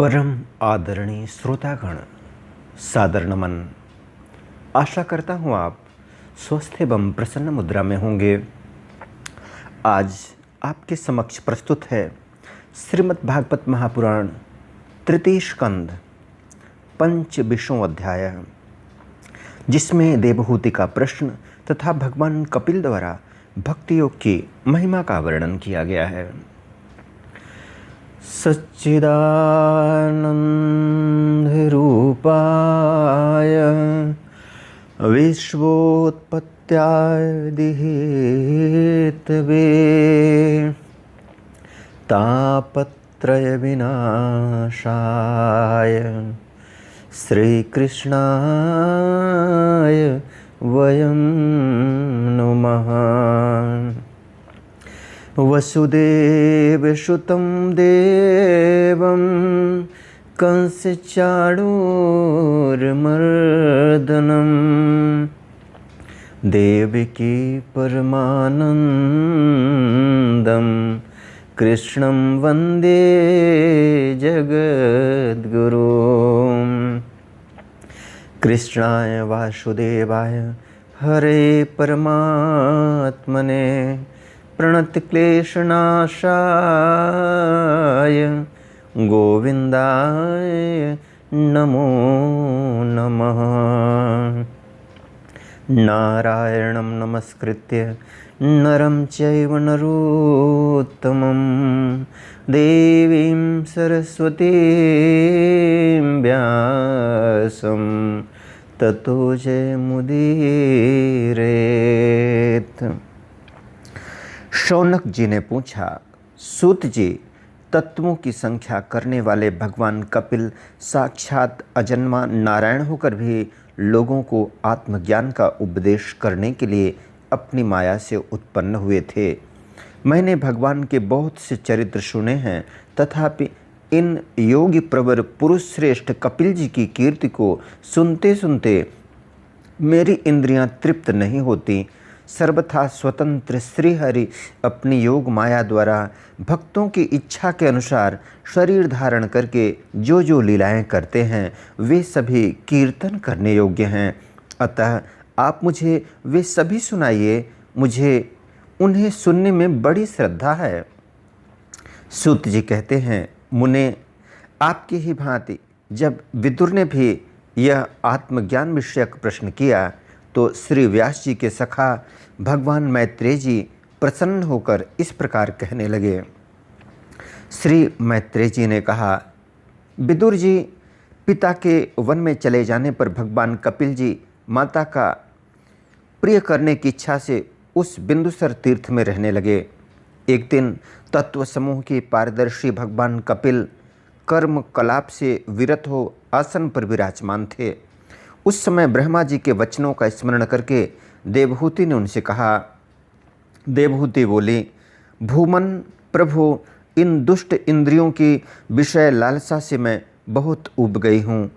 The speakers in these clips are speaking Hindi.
परम आदरणीय श्रोतागण, सादर नमन। आशा करता हूँ आप स्वस्थ एवं प्रसन्न मुद्रा में होंगे। आज आपके समक्ष प्रस्तुत है श्रीमद् भागवत महापुराण तृतीय स्कंद 25वां अध्याय, जिसमें देवहूति का प्रश्न तथा भगवान कपिल द्वारा भक्ति योग की महिमा का वर्णन किया गया है। सच्चिदानंदरूपाय विश्वोत्पत्त्यादिहेतवे तापत्रय विनाशाय श्रीकृष्णाय वयं नुमः। वसुदेवसुतं देवं कंसचाणूरमर्दनं देवकी परमानन्दं कृष्णं वन्दे जगद्गुरुं। कृष्णाय वासुदेवाय हरे परमात्मने प्रणतक्लेशनाशाय गोविन्दाय नमो नमः। नारायणं नमस्कृत्य नरं चैव नरोत्तमं देवीं सरस्वतीं व्यासं ततो जयमुदीरयेत्। शौनक जी ने पूछा, सूत जी, तत्वों की संख्या करने वाले भगवान कपिल साक्षात अजन्मा नारायण होकर भी लोगों को आत्मज्ञान का उपदेश करने के लिए अपनी माया से उत्पन्न हुए थे। मैंने भगवान के बहुत से चरित्र सुने हैं, तथापि इन योगी प्रवर पुरुष श्रेष्ठ कपिल जी की कीर्ति को सुनते सुनते मेरी इंद्रियां तृप्त नहीं होती। सर्वथा स्वतंत्र श्रीहरि अपनी योग माया द्वारा भक्तों की इच्छा के अनुसार शरीर धारण करके जो जो लीलाएं करते हैं वे सभी कीर्तन करने योग्य हैं। अतः आप मुझे वे सभी सुनाइए, मुझे उन्हें सुनने में बड़ी श्रद्धा है। सूत जी कहते हैं, मुने, आपकी ही भांति जब विदुर ने भी यह आत्मज्ञान विषयक प्रश्न किया तो श्री व्यास जी के सखा भगवान मैत्रेय जी प्रसन्न होकर इस प्रकार कहने लगे। श्री मैत्रेय जी ने कहा, विदुर जी, पिता के वन में चले जाने पर भगवान कपिल जी माता का प्रिय करने की इच्छा से उस बिंदुसर तीर्थ में रहने लगे। एक दिन तत्व समूह के पारदर्शी भगवान कपिल कर्म कलाप से विरत हो आसन पर विराजमान थे। उस समय ब्रह्मा जी के वचनों का स्मरण करके देवहूति ने उनसे कहा। देवहूति बोली, भूमन प्रभु, इन दुष्ट इंद्रियों की विषय लालसा से मैं बहुत ऊब गई हूँ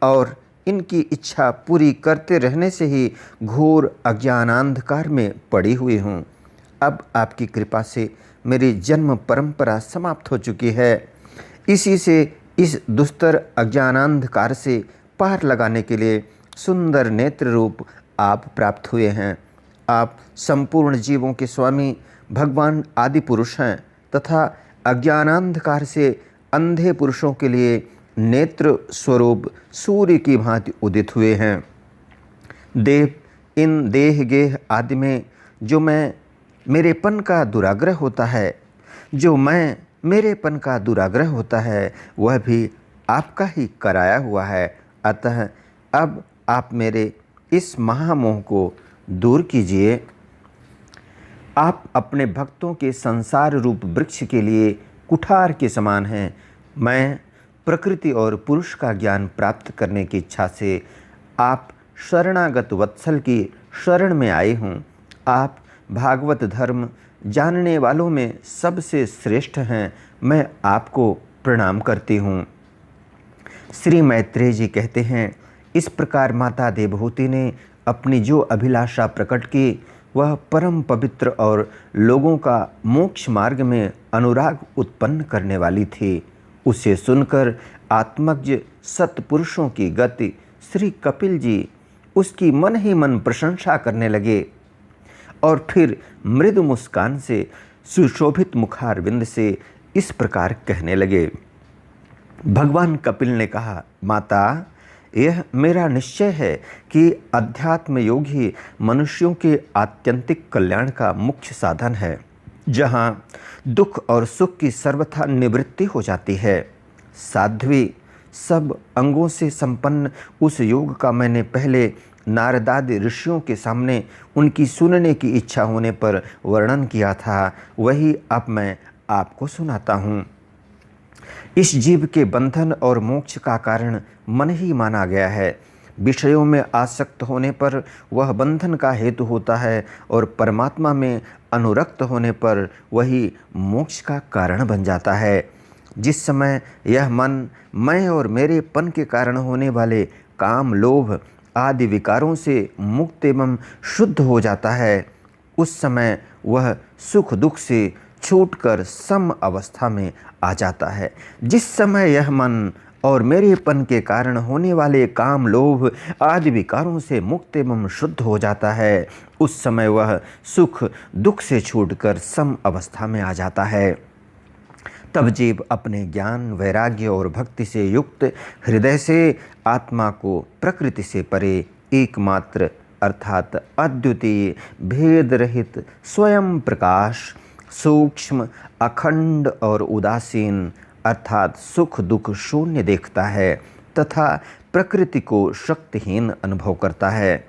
और इनकी इच्छा पूरी करते रहने से ही घोर अज्ञानांधकार में पड़ी हुई हूँ। अब आपकी कृपा से मेरी जन्म परंपरा समाप्त हो चुकी है। इसी से इस दुस्तर अज्ञानांधकार से पार लगाने के लिए सुंदर नेत्र रूप आप प्राप्त हुए हैं। आप संपूर्ण जीवों के स्वामी भगवान आदि पुरुष हैं तथा अज्ञानांधकार से अंधे पुरुषों के लिए नेत्र स्वरूप सूर्य की भांति उदित हुए हैं। देव, इन देह गेह आदि में जो मेरेपन का दुराग्रह होता है वह भी आपका ही कराया हुआ है। अतः अब आप मेरे इस महामोह को दूर कीजिए। आप अपने भक्तों के संसार रूप वृक्ष के लिए कुठार के समान हैं। मैं प्रकृति और पुरुष का ज्ञान प्राप्त करने की इच्छा से आप शरणागत वत्सल की शरण में आई हूँ। आप भागवत धर्म जानने वालों में सबसे श्रेष्ठ हैं। मैं आपको प्रणाम करती हूँ। श्री मैत्रेय जी कहते हैं, इस प्रकार माता देवहूति ने अपनी जो अभिलाषा प्रकट की वह परम पवित्र और लोगों का मोक्ष मार्ग में अनुराग उत्पन्न करने वाली थी। उसे सुनकर आत्मज्ञ सत्पुरुषों की गति श्री कपिल जी उसकी मन ही मन प्रशंसा करने लगे और फिर मृदु मुस्कान से सुशोभित मुखारविंद से इस प्रकार कहने लगे। भगवान कपिल ने कहा, माता, यह मेरा निश्चय है कि अध्यात्म योग ही मनुष्यों के आत्यंतिक कल्याण का मुख्य साधन है, जहाँ दुख और सुख की सर्वथा निवृत्ति हो जाती है। साध्वी, सब अंगों से संपन्न उस योग का मैंने पहले नारदादि ऋषियों के सामने उनकी सुनने की इच्छा होने पर वर्णन किया था, वही अब मैं आपको सुनाता हूँ। इस जीव के बंधन और मोक्ष का कारण मन ही माना गया है। विषयों में आसक्त होने पर वह बंधन का हेतु होता है और परमात्मा में अनुरक्त होने पर वही मोक्ष का कारण बन जाता है। जिस समय यह मन मैं और मेरेपन के कारण होने वाले काम, लोभ आदि विकारों से मुक्त एवं शुद्ध हो जाता है, उस समय वह सुख दुख से छूटकर सम अवस्था में आ जाता है। जिस समय यह मन और मेरेपन के कारण होने वाले काम, लोभ आदि विकारों से मुक्त एवं शुद्ध हो जाता है, उस समय वह सुख दुख से छूटकर सम अवस्था में आ जाता है। तब जीव अपने ज्ञान, वैराग्य और भक्ति से युक्त हृदय से आत्मा को प्रकृति से परे एकमात्र अर्थात अद्वितीय भेद रहित स्वयं प्रकाश, सूक्ष्म, अखंड और उदासीन अर्थात सुख दुख शून्य देखता है तथा प्रकृति को शक्तिहीन अनुभव करता है।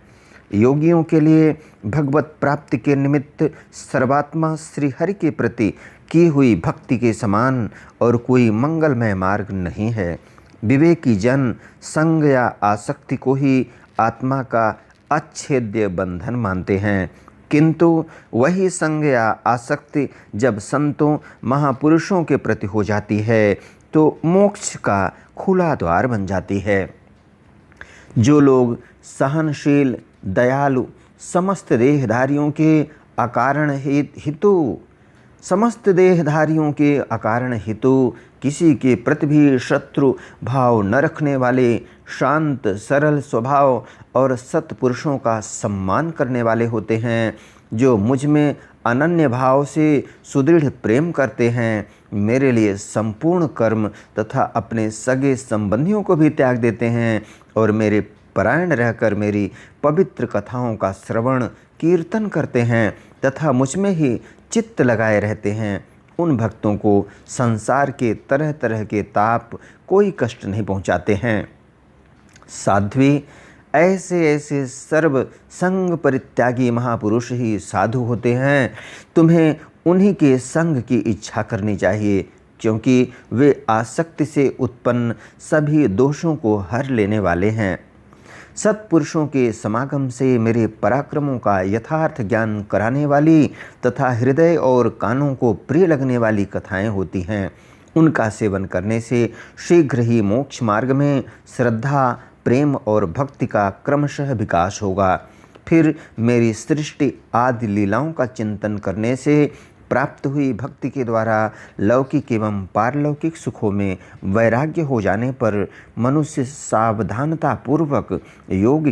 योगियों के लिए भगवत प्राप्ति के निमित्त सर्वात्मा श्री हरि के प्रति की हुई भक्ति के समान और कोई मंगलमय मार्ग नहीं है। विवेकी जन संग या आसक्ति को ही आत्मा का अच्छेद्य बंधन मानते हैं, किंतु वही संग या आसक्ति जब संतों महापुरुषों के प्रति हो जाती है तो मोक्ष का खुला द्वार बन जाती है। जो लोग सहनशील, दयालु, समस्त देहधारियों के अकारण हितु किसी के प्रति भी शत्रु भाव न रखने वाले, शांत सरल स्वभाव और सत्पुरुषों का सम्मान करने वाले होते हैं, जो मुझ में अनन्य भाव से सुदृढ़ प्रेम करते हैं, मेरे लिए संपूर्ण कर्म तथा अपने सगे संबंधियों को भी त्याग देते हैं और मेरे परायण रहकर मेरी पवित्र कथाओं का श्रवण कीर्तन करते हैं तथा मुझ में ही चित्त लगाए रहते हैं, उन भक्तों को संसार के तरह तरह के ताप कोई कष्ट नहीं पहुंचाते हैं। साध्वी, ऐसे ऐसे सर्व संग परित्यागी महापुरुष ही साधु होते हैं। तुम्हें उन्हीं के संग की इच्छा करनी चाहिए, क्योंकि वे आसक्ति से उत्पन्न सभी दोषों को हर लेने वाले हैं। सत्पुरुषों के समागम से मेरे पराक्रमों का यथार्थ ज्ञान कराने वाली तथा हृदय और कानों को प्रिय लगने वाली कथाएं होती हैं। उनका सेवन करने से शीघ्र ही मोक्ष मार्ग में श्रद्धा, प्रेम और भक्ति का क्रमशः विकास होगा। फिर मेरी सृष्टि आदि लीलाओं का चिंतन करने से प्राप्त हुई भक्ति के द्वारा लौकिक एवं पारलौकिक सुखों में वैराग्य हो जाने पर मनुष्य सावधानता पूर्वक योग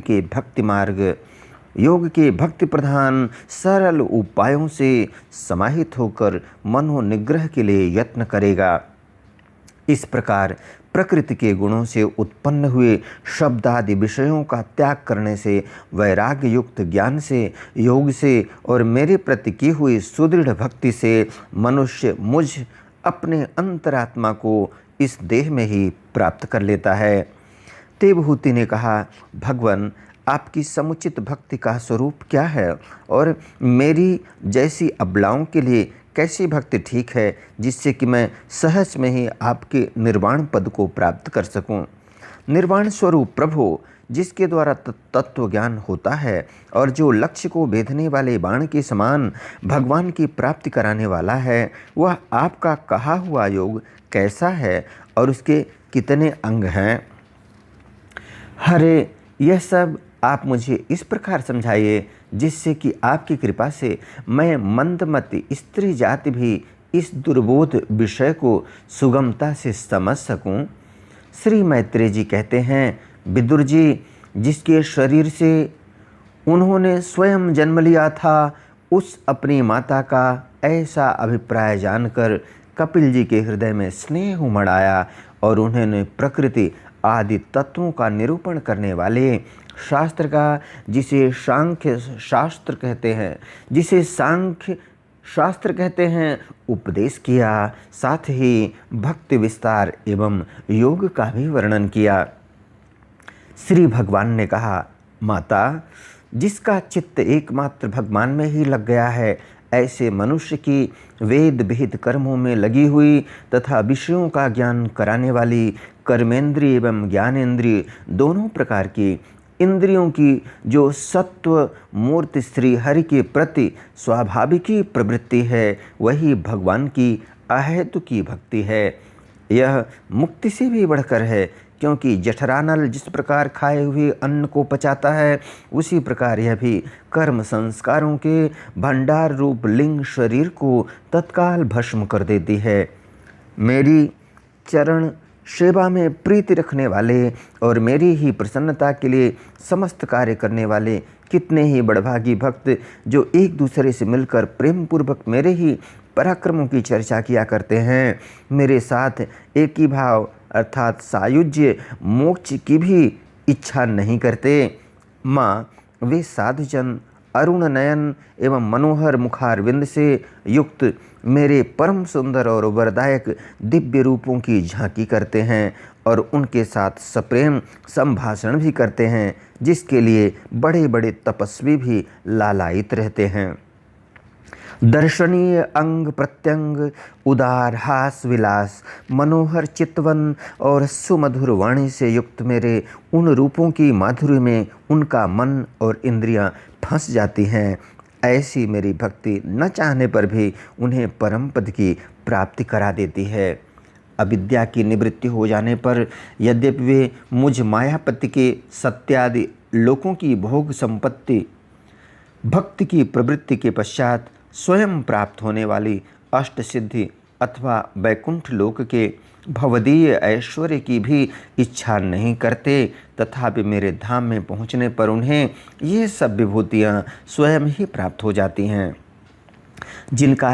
के भक्ति प्रधान सरल उपायों से समाहित होकर मनोनिग्रह के लिए यत्न करेगा। इस प्रकार प्रकृति के गुणों से उत्पन्न हुए शब्द आदि विषयों का त्याग करने से, वैराग्य युक्त ज्ञान से, योग से और मेरे प्रति की हुई सुदृढ़ भक्ति से मनुष्य मुझ अपने अंतरात्मा को इस देह में ही प्राप्त कर लेता है। देवहूति ने कहा, भगवान, आपकी समुचित भक्ति का स्वरूप क्या है और मेरी जैसी अबलाओं के लिए कैसी भक्ति ठीक है, जिससे कि मैं सहज में ही आपके निर्वाण पद को प्राप्त कर सकूं। निर्वाण स्वरूप प्रभु, जिसके द्वारा तत्व ज्ञान होता है और जो लक्ष्य को भेदने वाले बाण के समान भगवान की प्राप्ति कराने वाला है, वह आपका कहा हुआ योग कैसा है और उसके कितने अंग हैं? हरे, यह सब आप मुझे इस प्रकार समझाइए जिससे कि आपकी कृपा से मैं मंदमती स्त्री जाति भी इस दुर्बोध विषय को सुगमता से समझ सकूं। श्री मैत्रेय जी कहते हैं, विदुर जी, जिसके शरीर से उन्होंने स्वयं जन्म लिया था, उस अपनी माता का ऐसा अभिप्राय जानकर कपिल जी के हृदय में स्नेह उमड़ आया और उन्होंने प्रकृति आदि तत्वों का निरूपण करने वाले शास्त्र का, जिसे सांख्य शास्त्र कहते हैं, उपदेश किया। साथ ही भक्ति विस्तार एवं योग का भी वर्णन किया। श्री भगवान ने कहा, माता, जिसका चित्त एकमात्र भगवान में ही लग गया है, ऐसे मनुष्य की वेद विहित कर्मों में लगी हुई तथा विषयों का ज्ञान कराने वाली कर्मेंद्रिय एवं ज्ञानेंद्रिय दोनों प्रकार की इंद्रियों की जो सत्व मूर्ति श्री हरि के प्रति स्वाभाविकी प्रवृत्ति है, वही भगवान की अहेतुकी भक्ति है। यह मुक्ति से भी बढ़कर है, क्योंकि जठरानल जिस प्रकार खाए हुए अन्न को पचाता है, उसी प्रकार यह भी कर्म संस्कारों के भंडार रूप लिंग शरीर को तत्काल भस्म कर देती है। मेरी चरण सेवा में प्रीति रखने वाले और मेरी ही प्रसन्नता के लिए समस्त कार्य करने वाले कितने ही बड़भागी भक्त, जो एक दूसरे से मिलकर प्रेम पूर्वक मेरे ही पराक्रमों की चर्चा किया करते हैं, मेरे साथ एक ही भाव अर्थात सायुज्य मोक्ष की भी इच्छा नहीं करते। माँ, वे साधुजन अरुण नयन एवं मनोहर मुखारविंद से युक्त मेरे परम सुंदर और वरदायक दिव्य रूपों की झांकी करते हैं और उनके साथ सप्रेम संभाषण भी करते हैं, जिसके लिए बड़े बड़े तपस्वी भी लालायित रहते हैं। दर्शनीय अंग प्रत्यंग, उदार हास विलास, मनोहर चितवन और सुमधुर वाणी से युक्त मेरे उन रूपों की माधुर्य में उनका मन और इंद्रियां फंस जाती हैं। ऐसी मेरी भक्ति न चाहने पर भी उन्हें परम पद की प्राप्ति करा देती है। अविद्या की निवृत्ति हो जाने पर यद्यपि वे मुझ मायापति के सत्यादि लोकों की भोग संपत्ति भक्ति की प्रवृत्ति के पश्चात स्वयं प्राप्त होने वाली अष्ट सिद्धि अथवा वैकुंठ लोक के भवदीय ऐश्वर्य की भी इच्छा नहीं करते, तथापि मेरे धाम में पहुँचने पर उन्हें ये सब विभूतियाँ स्वयं ही प्राप्त हो जाती हैं। जिनका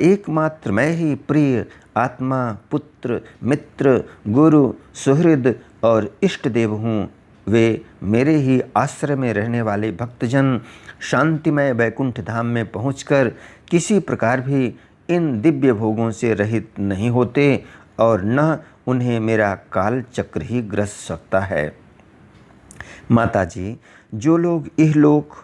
एकमात्र मैं ही प्रिय आत्मा, पुत्र, मित्र, गुरु, सुहृद और इष्ट देव हूँ, वे मेरे ही आश्रय में रहने वाले भक्तजन शांतिमय वैकुंठ धाम में पहुंचकर किसी प्रकार भी इन दिव्य भोगों से रहित नहीं होते और न उन्हें मेरा काल चक्र ही ग्रस सकता है। माता जी, जो लोग इहलोक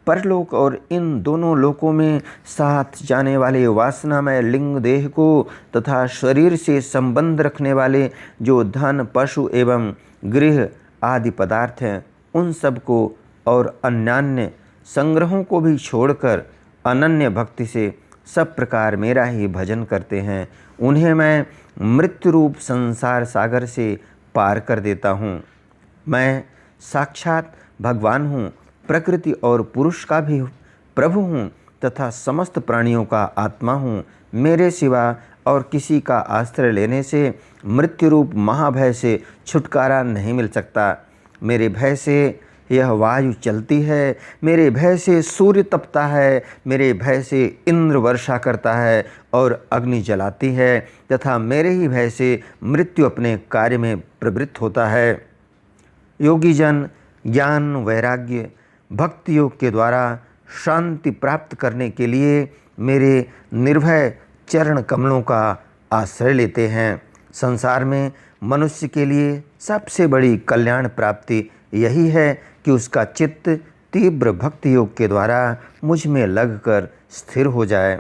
परलोक और इन दोनों लोकों में साथ जाने वाले वासनामय लिंग देह को तथा शरीर से संबंध रखने वाले जो धन, पशु एवं गृह आदि पदार्थ हैं, उन सब को और अन्यान्य संग्रहों को भी छोड़कर अनन्य भक्ति से सब प्रकार मेरा ही भजन करते हैं, उन्हें मैं मृत्यु रूप संसार सागर से पार कर देता हूँ। मैं साक्षात भगवान हूँ, प्रकृति और पुरुष का भी प्रभु हूँ तथा समस्त प्राणियों का आत्मा हूँ। मेरे सिवा और किसी का आश्रय लेने से मृत्यु रूप महाभय से छुटकारा नहीं मिल सकता। मेरे भय से यह वायु चलती है, मेरे भय से सूर्य तपता है, मेरे भय से इंद्र वर्षा करता है और अग्नि जलाती है तथा मेरे ही भय से मृत्यु अपने कार्य में प्रवृत्त होता है। योगी जन ज्ञान, वैराग्य, भक्ति योग के द्वारा शांति प्राप्त करने के लिए मेरे निर्भय चरण कमलों का आश्रय लेते हैं। संसार में मनुष्य के लिए सबसे बड़ी कल्याण प्राप्ति यही है कि उसका चित्त तीव्र भक्ति योग के द्वारा मुझ में लगकर स्थिर हो जाए।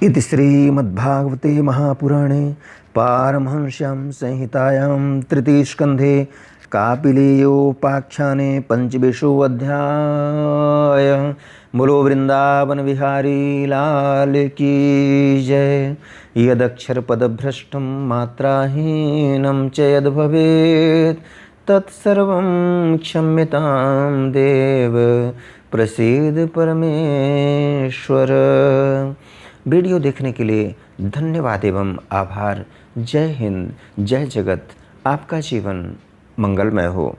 इति श्रीमद्भागवते महापुराणे पारमहंस्यां संहितायां तृतीय स्कंधे कापिलेयोपाख्याने पंचविंशो अध्याय। बोलो वृंदावन बिहारी लाल की जय। यदक्षर पदभ्रष्टं मात्राहीनं च यद् भवेत् तत्सर्वं क्षम्यतां देव। प्रसीद परमेश्वर। वीडियो देखने के लिए धन्यवाद एवं आभार। जय हिंद, जय जगत। आपका जीवन मंगलमय हो।